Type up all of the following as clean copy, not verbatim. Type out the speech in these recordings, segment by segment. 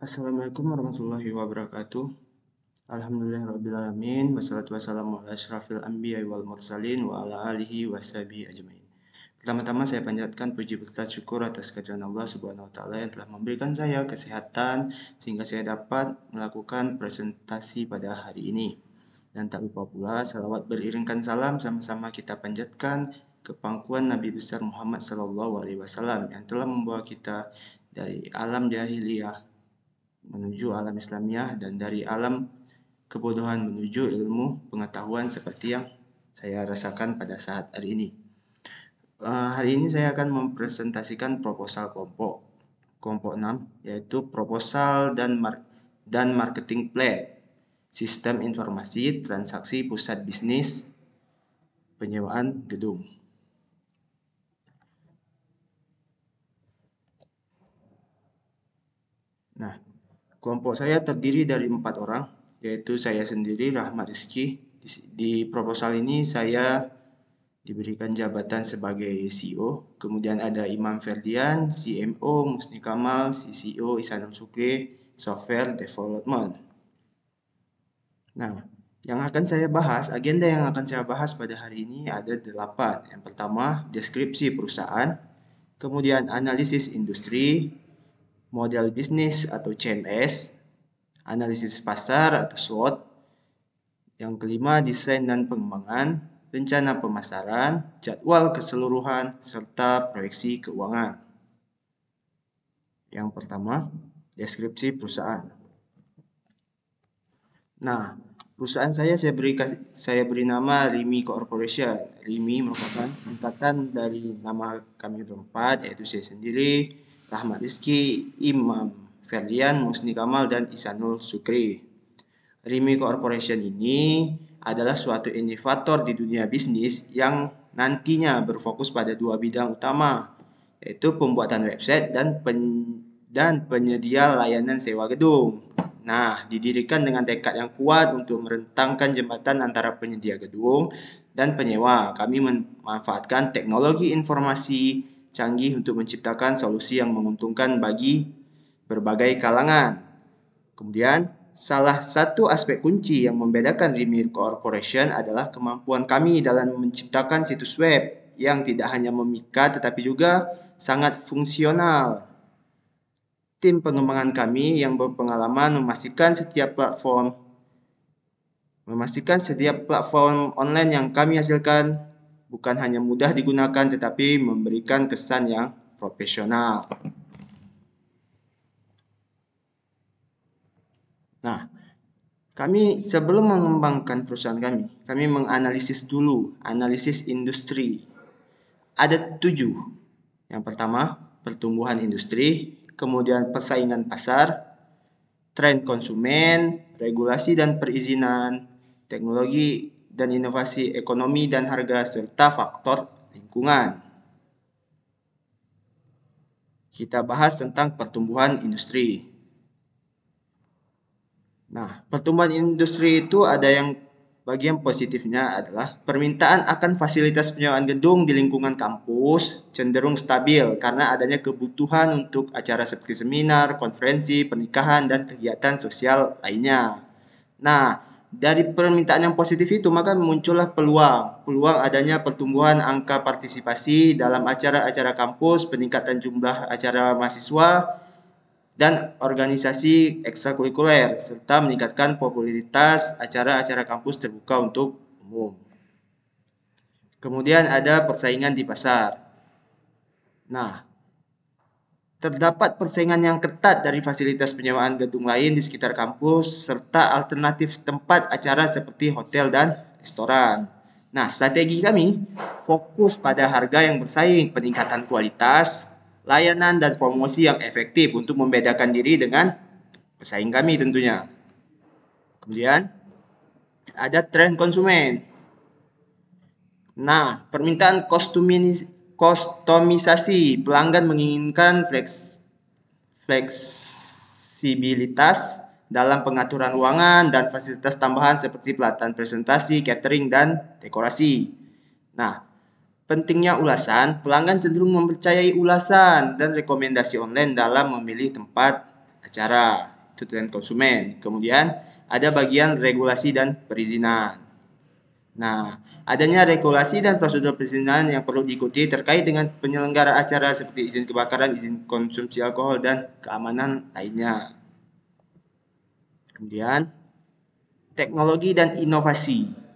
Assalamualaikum warahmatullahi wabarakatuh. Alhamdulillahirrabbilalamin. Wassalatu wassalamu ala asyrafil anbiya wal mursalin wa ala alihi washabihi ajmain. Pertama-tama saya panjatkan puji serta syukur atas kehadiran Allah Subhanahu wa taala yang telah memberikan saya kesehatan sehingga saya dapat melakukan presentasi pada hari ini. Dan tak lupa pula salawat beriringkan salam sama-sama kita panjatkan ke pangkuan Nabi besar Muhammad SAW yang telah membawa kita dari alam jahiliyah menuju alam Islamiyah dan dari alam kebodohan menuju ilmu pengetahuan seperti yang saya rasakan pada saat hari ini. Hari ini saya akan mempresentasikan proposal kelompok 6, yaitu proposal dan marketing plan sistem informasi transaksi pusat bisnis penyewaan gedung. Nah, kelompok saya terdiri dari 4 orang, yaitu saya sendiri, Rahmat Rizky. Di proposal ini saya diberikan jabatan sebagai CEO, kemudian ada Imam Ferdian, CMO, Musni Kamal, CCO, Isanul Sukri, Software Development. Nah, agenda yang akan saya bahas pada hari ini ada 8. Yang pertama, deskripsi perusahaan, kemudian analisis industri, model bisnis atau CMS, analisis pasar atau SWOT. Yang kelima, desain dan pengembangan, rencana pemasaran, jadwal keseluruhan, serta proyeksi keuangan. Yang pertama, deskripsi perusahaan. Nah, perusahaan saya beri nama Rimi Corporation. Rimi merupakan singkatan dari nama kami berempat, yaitu saya sendiri, Rahmat Rizky, Imam Ferdian, Musni Kamal, dan Isanul Sukri. Rimi Corporation ini adalah suatu inovator di dunia bisnis yang nantinya berfokus pada 2 bidang utama, yaitu pembuatan website dan penyedia layanan sewa gedung. Nah, didirikan dengan tekad yang kuat untuk merentangkan jembatan antara penyedia gedung dan penyewa. Kami memanfaatkan teknologi informasi canggih untuk menciptakan solusi yang menguntungkan bagi berbagai kalangan. Kemudian, salah satu aspek kunci yang membedakan Rimi Corporation adalah kemampuan kami dalam menciptakan situs web yang tidak hanya memikat tetapi juga sangat fungsional. Tim pengembangan kami yang berpengalaman memastikan setiap platform online yang kami hasilkan bukan hanya mudah digunakan tetapi memberikan kesan yang profesional. Nah, kami sebelum mengembangkan perusahaan kami menganalisis dulu, analisis industri. Ada 7. Yang pertama, pertumbuhan industri, kemudian persaingan pasar, tren konsumen, regulasi dan perizinan, teknologi dan inovasi ekonomi dan harga, serta faktor lingkungan. Kita bahas tentang pertumbuhan industri. Nah, pertumbuhan industri itu ada yang bagian positifnya adalah permintaan akan fasilitas penyewaan gedung di lingkungan kampus cenderung stabil karena adanya kebutuhan untuk acara seperti seminar, konferensi, pernikahan, dan kegiatan sosial lainnya. Nah, dari permintaan yang positif itu maka muncullah peluang adanya pertumbuhan angka partisipasi dalam acara-acara kampus, peningkatan jumlah acara mahasiswa, dan organisasi ekstrakurikuler, serta meningkatkan popularitas acara-acara kampus terbuka untuk umum. Kemudian ada persaingan di pasar. Nah, terdapat persaingan yang ketat dari fasilitas penyewaan gedung lain di sekitar kampus, serta alternatif tempat acara seperti hotel dan restoran. Nah, strategi kami fokus pada harga yang bersaing, peningkatan kualitas, layanan dan promosi yang efektif untuk membedakan diri dengan pesaing kami tentunya. Kemudian ada tren konsumen. Nah, permintaan kustomisasi, pelanggan menginginkan fleksibilitas dalam pengaturan ruangan dan fasilitas tambahan seperti pelatihan presentasi, catering, dan dekorasi. Nah, pentingnya ulasan, pelanggan cenderung mempercayai ulasan dan rekomendasi online dalam memilih tempat acara, itu tren konsumen. Kemudian ada bagian regulasi dan perizinan. Nah, adanya regulasi dan prosedur perizinan yang perlu diikuti terkait dengan penyelenggara acara seperti izin kebakaran, izin konsumsi alkohol, dan keamanan lainnya. Kemudian, teknologi dan inovasi.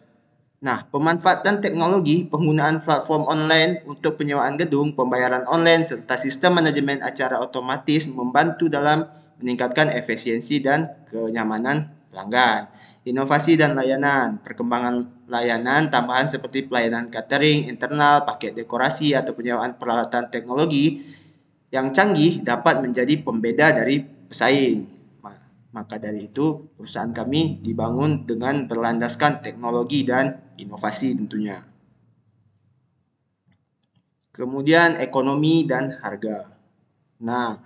Nah, pemanfaatan teknologi, penggunaan platform online untuk penyewaan gedung, pembayaran online, serta sistem manajemen acara otomatis membantu dalam meningkatkan efisiensi dan kenyamanan pelanggan. Inovasi dan layanan, perkembangan layanan tambahan seperti pelayanan catering, internal, paket dekorasi, atau penyewaan peralatan teknologi yang canggih dapat menjadi pembeda dari pesaing. Maka dari itu, perusahaan kami dibangun dengan berlandaskan teknologi dan inovasi tentunya. Kemudian ekonomi dan harga. Nah,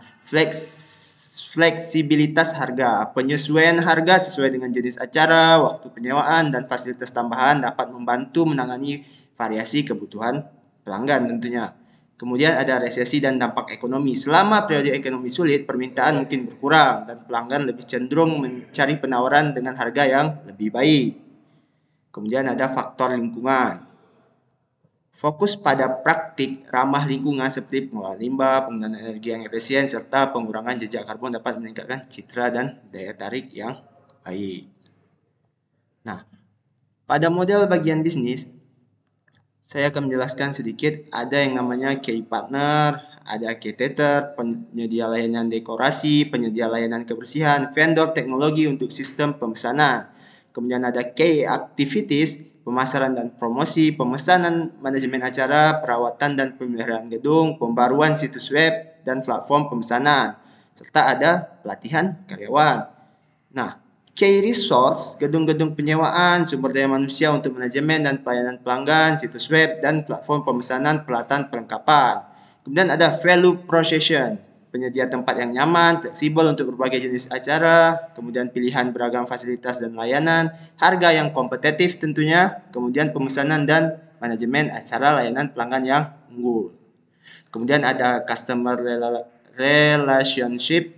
fleksibilitas harga. Penyesuaian harga sesuai dengan jenis acara, waktu penyewaan, dan fasilitas tambahan dapat membantu menangani variasi kebutuhan pelanggan tentunya. Kemudian ada resesi dan dampak ekonomi. Selama periode ekonomi sulit, permintaan mungkin berkurang dan pelanggan lebih cenderung mencari penawaran dengan harga yang lebih baik. Kemudian ada faktor lingkungan. Fokus pada praktik ramah lingkungan seperti pengelolaan limbah, penggunaan energi yang efisien, serta pengurangan jejak karbon dapat meningkatkan citra dan daya tarik yang baik. Nah, pada model bagian bisnis, saya akan menjelaskan sedikit. Ada yang namanya key partner, ada caterer, penyedia layanan dekorasi, penyedia layanan kebersihan, vendor teknologi untuk sistem pemesanan. Kemudian ada key activities, pemasaran dan promosi, pemesanan manajemen acara, perawatan dan pemeliharaan gedung, pembaruan situs web, dan platform pemesanan. Serta ada pelatihan karyawan. Nah, key resource, gedung-gedung penyewaan, sumber daya manusia untuk manajemen dan pelayanan pelanggan, situs web, dan platform pemesanan peralatan perlengkapan. Kemudian ada value proposition, penyedia tempat yang nyaman, fleksibel untuk berbagai jenis acara, kemudian pilihan beragam fasilitas dan layanan, harga yang kompetitif tentunya, kemudian pemesanan dan manajemen acara layanan pelanggan yang unggul. Kemudian ada customer relationship,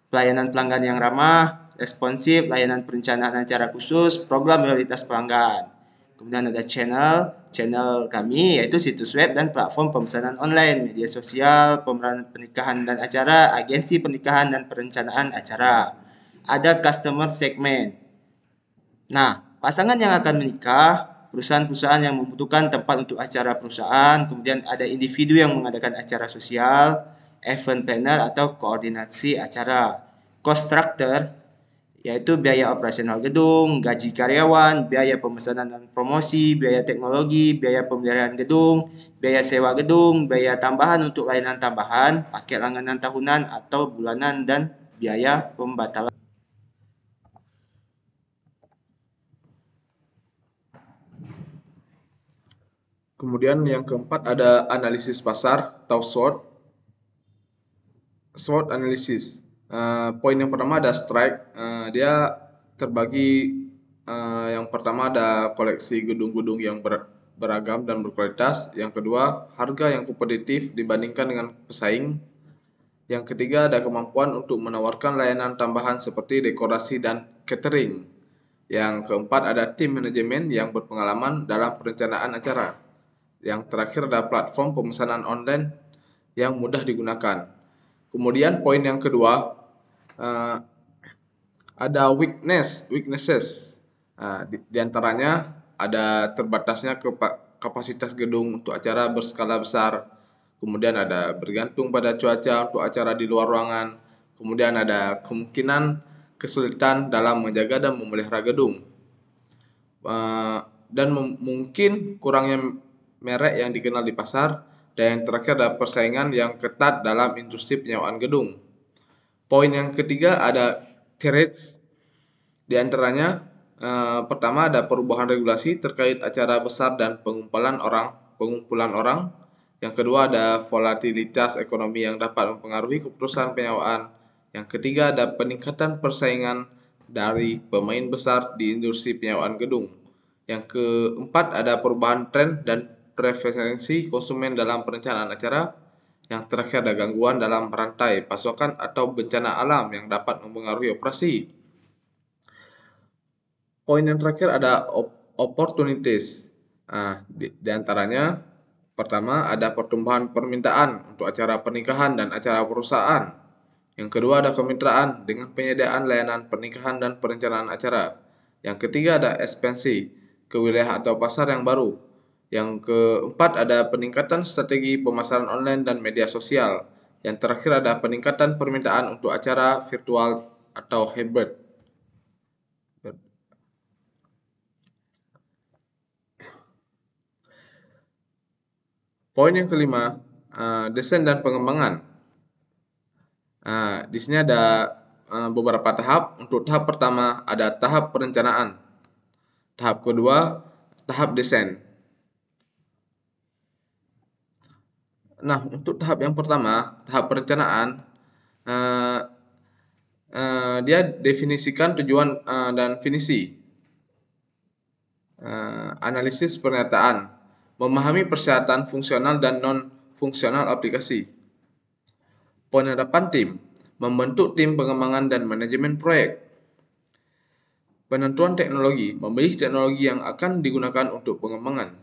pelayanan pelanggan yang ramah, responsif, layanan perencanaan acara khusus, program loyalitas pelanggan. Kemudian ada channel kami yaitu situs web dan platform pemesanan online, media sosial, pemeran pernikahan dan acara, agensi pernikahan dan perencanaan acara. Ada customer segment. Nah, pasangan yang akan menikah, perusahaan-perusahaan yang membutuhkan tempat untuk acara perusahaan, kemudian ada individu yang mengadakan acara sosial, event planner atau koordinasi acara. Cost structure yaitu biaya operasional gedung, gaji karyawan, biaya pemesanan dan promosi, biaya teknologi, biaya pemeliharaan gedung, biaya sewa gedung, biaya tambahan untuk layanan tambahan, paket langganan tahunan atau bulanan, dan biaya pembatalan. Kemudian yang keempat ada analisis pasar atau SWOT analysis. Poin yang pertama ada strike. Dia terbagi, yang pertama ada koleksi gedung-gedung yang beragam dan berkualitas. Yang kedua, harga yang kompetitif dibandingkan dengan pesaing. Yang ketiga, ada kemampuan untuk menawarkan layanan tambahan seperti dekorasi dan catering. Yang keempat, ada tim manajemen yang berpengalaman dalam perencanaan acara. Yang terakhir ada platform pemesanan online yang mudah digunakan. Kemudian poin yang kedua, ada weaknesses. Di antaranya ada terbatasnya kapasitas gedung untuk acara berskala besar. Kemudian ada bergantung pada cuaca untuk acara di luar ruangan. Kemudian ada kemungkinan kesulitan dalam menjaga dan memelihara gedung. Dan mungkin kurangnya merek yang dikenal di pasar. Dan yang terakhir ada persaingan yang ketat dalam industri penyewaan gedung. Poin yang ketiga ada threats. Di antaranya, pertama ada perubahan regulasi terkait acara besar dan pengumpulan orang. Yang kedua ada volatilitas ekonomi yang dapat mempengaruhi keputusan penyewaan. Yang ketiga ada peningkatan persaingan dari pemain besar di industri penyewaan gedung. Yang keempat ada perubahan tren dan preferensi konsumen dalam perencanaan acara. Yang terakhir ada gangguan dalam rantai pasokan atau bencana alam yang dapat mempengaruhi operasi. Poin yang terakhir ada opportunities. Nah, di antaranya pertama ada pertumbuhan permintaan untuk acara pernikahan dan acara perusahaan. Yang kedua ada kemitraan dengan penyediaan layanan pernikahan dan perencanaan acara. Yang ketiga ada ekspansi ke wilayah atau pasar yang baru. Yang keempat ada peningkatan strategi pemasaran online dan media sosial. Yang terakhir ada peningkatan permintaan untuk acara virtual atau hybrid. Poin yang kelima, desain dan pengembangan. Di sini ada beberapa tahap. Untuk tahap pertama ada tahap perencanaan. Tahap kedua, tahap desain. Nah, untuk tahap yang pertama, tahap perencanaan, dia definisikan tujuan dan finisi. Analisis pernyataan, memahami persyaratan fungsional dan non-fungsional aplikasi. Penerapan tim, membentuk tim pengembangan dan manajemen proyek. Penentuan teknologi, memilih teknologi yang akan digunakan untuk pengembangan.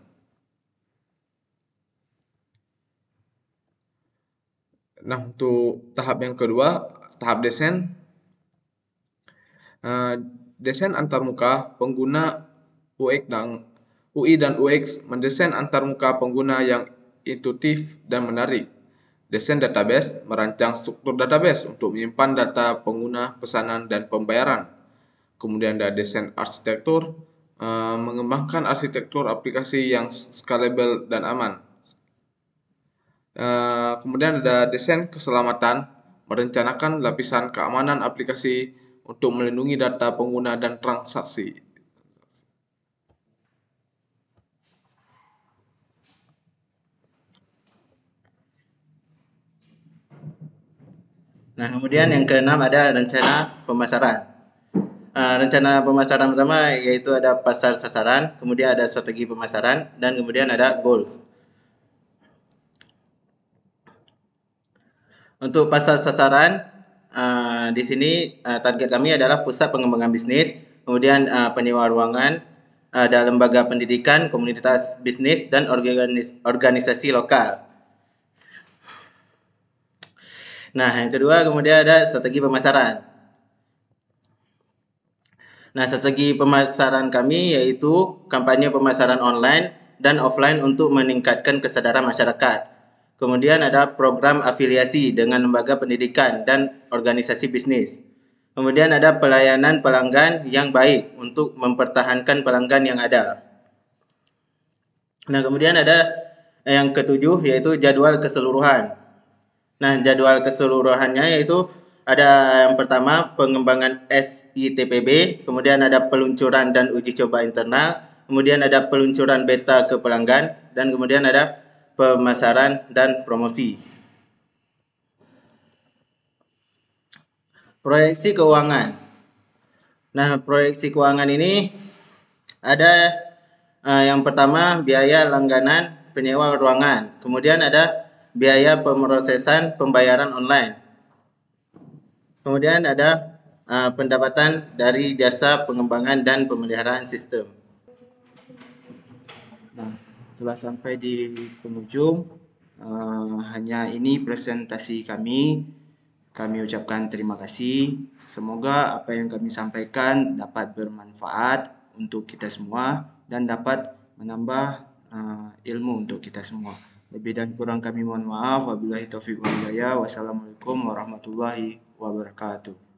Nah, untuk tahap yang kedua, tahap desain. Desain antarmuka pengguna UI dan UX mendesain antarmuka pengguna yang intuitif dan menarik. Desain database merancang struktur database untuk menyimpan data pengguna, pesanan, dan pembayaran. Kemudian ada desain arsitektur, mengembangkan arsitektur aplikasi yang scalable dan aman. Kemudian ada desain keselamatan, merencanakan lapisan keamanan aplikasi untuk melindungi data pengguna dan transaksi. Nah, kemudian yang keenam ada rencana pemasaran. Rencana pemasaran pertama yaitu ada pasar sasaran, kemudian ada strategi pemasaran, dan kemudian ada goals. Untuk pasar sasaran, di sini target kami adalah pusat pengembangan bisnis, kemudian penyewa ruangan, ada lembaga pendidikan, komunitas bisnis, dan organisasi lokal. Nah, yang kedua kemudian ada strategi pemasaran. Nah, strategi pemasaran kami yaitu kampanye pemasaran online dan offline untuk meningkatkan kesadaran masyarakat. Kemudian ada program afiliasi dengan lembaga pendidikan dan organisasi bisnis. Kemudian ada pelayanan pelanggan yang baik untuk mempertahankan pelanggan yang ada. Nah, kemudian ada yang ketujuh yaitu jadwal keseluruhan. Nah, jadwal keseluruhannya yaitu ada yang pertama pengembangan SITPB, kemudian ada peluncuran dan uji coba internal, kemudian ada peluncuran beta ke pelanggan, dan kemudian ada pemasaran dan promosi. Proyeksi keuangan. Nah, proyeksi keuangan ini ada yang pertama biaya langganan penyewa ruangan, kemudian ada biaya pemrosesan pembayaran online. Kemudian ada pendapatan dari jasa pengembangan dan pemeliharaan sistem. Nah, telah sampai di penghujung. Hanya ini presentasi kami. Kami ucapkan terima kasih. Semoga apa yang kami sampaikan dapat bermanfaat untuk kita semua dan dapat menambah ilmu untuk kita semua. Lebih dan kurang kami mohon maaf. Wabillahi taufiq wal hidayah. Wassalamualaikum warahmatullahi wabarakatuh.